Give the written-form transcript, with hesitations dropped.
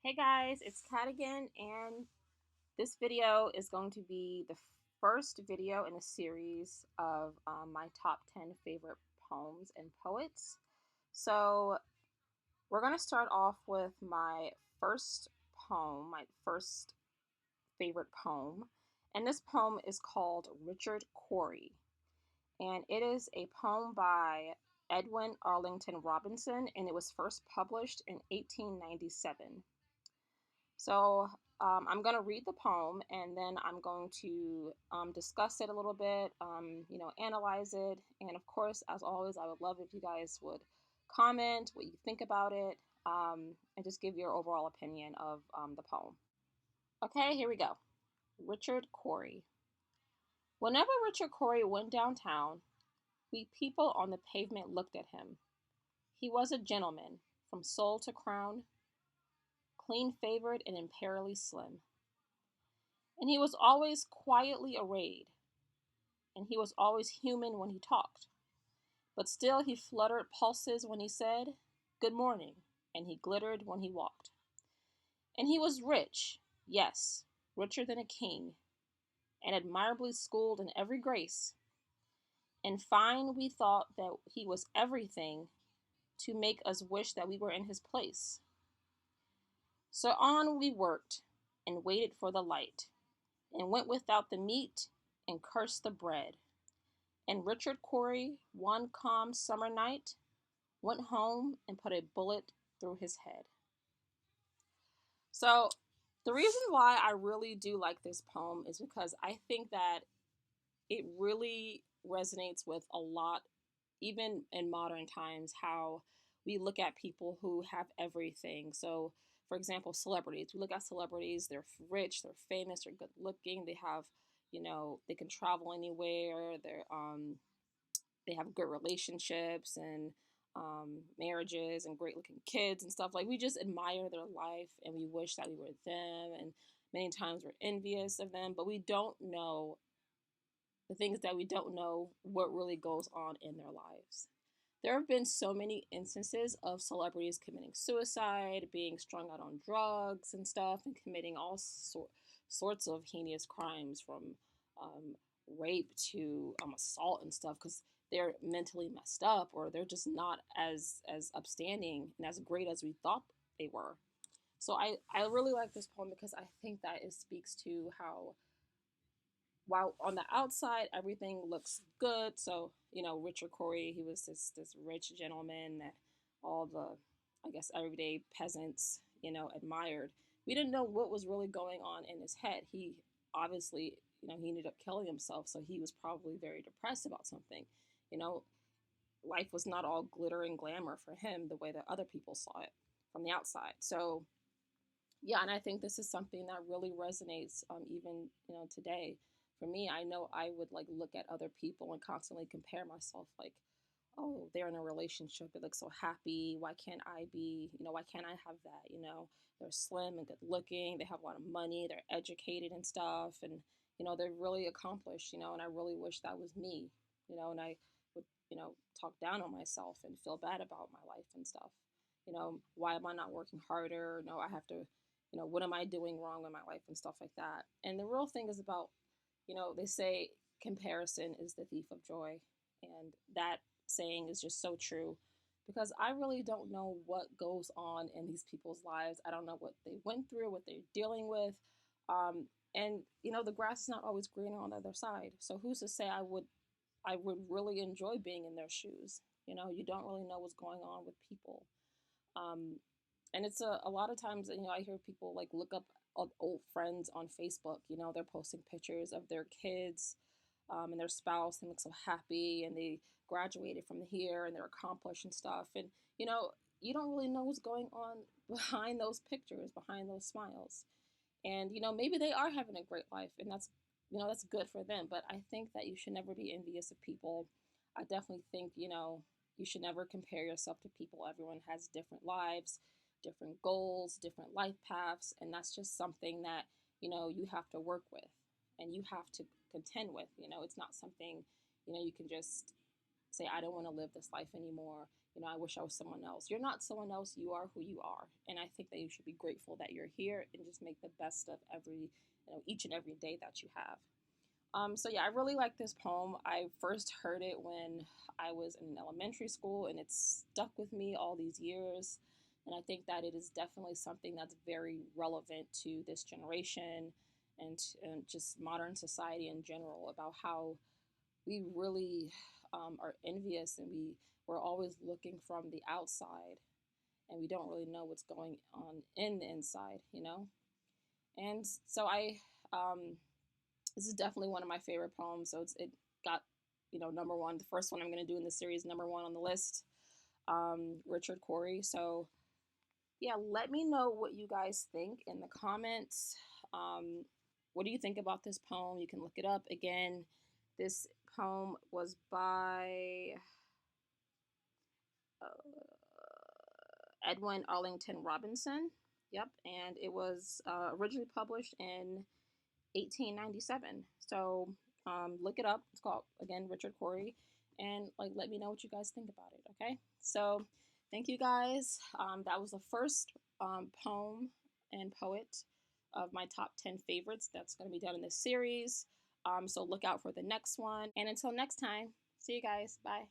Hey guys, it's Kat again, and this video is going to be the first video in a series of my top 10 favorite poems and poets. So, we're going to start off with my first poem, my first favorite poem, and this poem is called Richard Cory, and it is a poem by Edwin Arlington Robinson, and it was first published in 1897. So I'm going to read the poem and then I'm going to discuss it a little bit, analyze it. And of course, as always, I would love if you guys would comment what you think about it and just give your overall opinion of the poem. Okay, here we go. Richard Cory. Whenever Richard Cory went downtown, we people on the pavement looked at him. He was a gentleman, from sole to crown, clean favored and imperially slim. And he was always quietly arrayed, and he was always human when he talked. But still he fluttered pulses when he said, "Good morning," and he glittered when he walked. And he was rich, yes, richer than a king, and admirably schooled in every grace. In fine, we thought that he was everything to make us wish that we were in his place. So on we worked, and waited for the light, and went without the meat, and cursed the bread. And Richard Cory, one calm summer night, went home and put a bullet through his head. So, the reason why I really do like this poem is because I think that it really resonates with a lot, even in modern times, how we look at people who have everything. So, for example, celebrities. We look at celebrities, they're rich, they're famous, they're good looking, they have, they can travel anywhere, they have good relationships and marriages and great looking kids and stuff. Like, we just admire their life and we wish that we were them. And many times we're envious of them, but we don't know the things that we don't know what really goes on in their lives. There have been so many instances of celebrities committing suicide, being strung out on drugs and stuff, and committing all sorts of heinous crimes from um, rape to assault and stuff because they're mentally messed up or they're just not as upstanding and as great as we thought they were. So I really like this poem because I think that it speaks to how while on the outside everything looks good. So Richard Cory, he was this rich gentleman that all the, I guess, everyday peasants admired. We didn't know what was really going on in his head. He obviously, he ended up killing himself, so he was probably very depressed about something. you know Life was not all glitter and glamour for him the way that other people saw it from the outside. So yeah, and I think this is something that really resonates, even today. For me, I know I would like look at other people and constantly compare myself, like, oh, they're in a relationship, they look so happy, why can't I be, why can't I have that? They're slim and good looking, they have a lot of money, they're educated and stuff, and they're really accomplished, and I really wish that was me. And I would talk down on myself and feel bad about my life and stuff. Why am I not working harder? No, I have to, what am I doing wrong in my life and stuff like that. And the real thing is about, they say comparison is the thief of joy. And that saying is just so true because I really don't know what goes on in these people's lives. I don't know what they went through, what they're dealing with. And the grass is not always greener on the other side. So who's to say I would really enjoy being in their shoes? You don't really know what's going on with people. Um, and it's a lot of times, I hear people like look up old friends on Facebook. They're posting pictures of their kids and their spouse and look so happy and they graduated from here and they're accomplished and stuff. And, you don't really know what's going on behind those pictures, behind those smiles. And, maybe they are having a great life and that's good for them. But I think that you should never be envious of people. I definitely think, you should never compare yourself to people. Everyone has different lives, different goals, different life paths, and that's just something that, you have to work with and you have to contend with. It's not something, you can just say, I don't want to live this life anymore. I wish I was someone else. You're not someone else. You are who you are. And I think that you should be grateful that you're here and just make the best of each and every day that you have. So yeah, I really like this poem. I first heard it when I was in elementary school, and it's stuck with me all these years. And I think that it is definitely something that's very relevant to this generation and just modern society in general, about how we really are envious, and we're always looking from the outside, and we don't really know what's going on in the inside. And so this is definitely one of my favorite poems. So it got, number one. The first one I'm going to do in the series, number one on the list, Richard Cory. So yeah, let me know what you guys think in the comments. What do you think about this poem? You can look it up. Again, this poem was by Edwin Arlington Robinson. Yep, and it was originally published in 1897. So look it up. It's called, again, Richard Cory, and let me know what you guys think about it. Okay. So thank you guys. That was the first poem and poet of my top 10 favorites that's going to be done in this series. So look out for the next one. And until next time, see you guys. Bye.